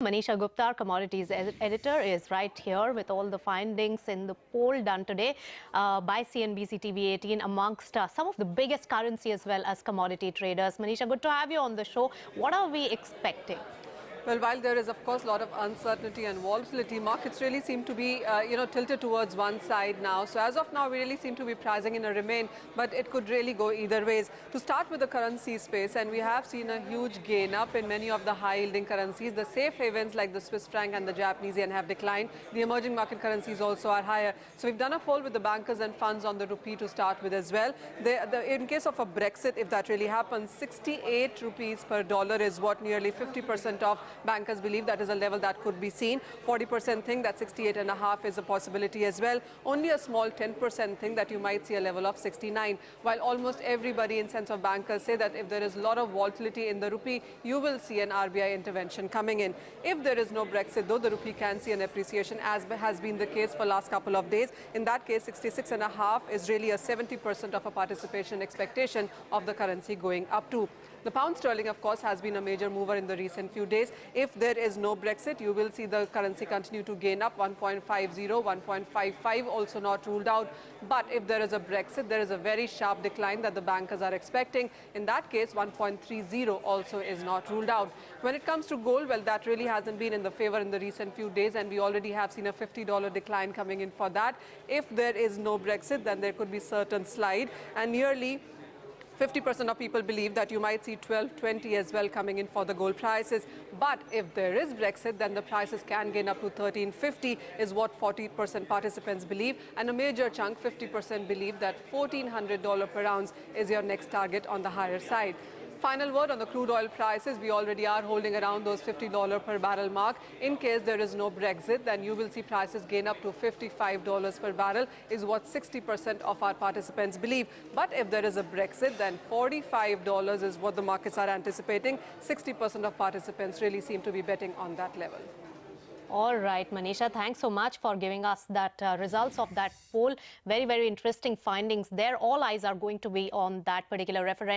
Manisha Gupta, our commodities editor, is right here with all the findings in the poll done today by CNBC TV18 amongst some of the biggest currency as well as commodity traders. Manisha, good to have you on the show. What are we expecting? Well, while there is, of course, a lot of uncertainty and volatility, markets really seem to be, tilted towards one side now. So as of now, we really seem to be pricing in a remain, but it could really go either ways. To start with the currency space, and we have seen a huge gain up in many of the high-yielding currencies. The safe havens like the Swiss franc and the Japanese yen have declined. The emerging market currencies also are higher. So we've done a poll with the bankers and funds on the rupee to start with as well. In case of a Brexit, if that really happens, 68 rupees per dollar is what nearly 50% of bankers believe that is a level that could be seen. 40% think that 68.5 is a possibility as well. Only a small 10% think that you might see a level of 69. While almost everybody in sense of bankers say that if there is a lot of volatility in the rupee, you will see an RBI intervention coming in. If there is no Brexit, though, the rupee can see an appreciation, as has been the case for last couple of days. In that case, 66.5 is really a 70% of a participation expectation of the currency going up to. The pound sterling, of course, has been a major mover in the recent few days. If there is no Brexit, you will see the currency continue to gain up 1.50, 1.55, also not ruled out. But if there is a Brexit, there is a very sharp decline that the bankers are expecting. In that case, 1.30 also is not ruled out. When it comes to gold, well, that really hasn't been in the favor in the recent few days, and we already have seen a $50 decline coming in for that. If there is no Brexit, then there could be certain slide, and nearly 50% of people believe that you might see 12.20 as well coming in for the gold prices. But if there is Brexit, then the prices can gain up to 13.50 is what 40% participants believe. And a major chunk, 50%, believe that $1,400 per ounce is your next target on the higher side. Final word on the crude oil prices, we already are holding around those $50 per barrel mark. In case there is no Brexit, then you will see prices gain up to $55 per barrel is what 60% of our participants believe. But if there is a Brexit, then $45 is what the markets are anticipating. 60% of participants really seem to be betting on that level. All right, Manisha, thanks so much for giving us that results of that poll. Very, very interesting findings there. All eyes are going to be on that particular referendum.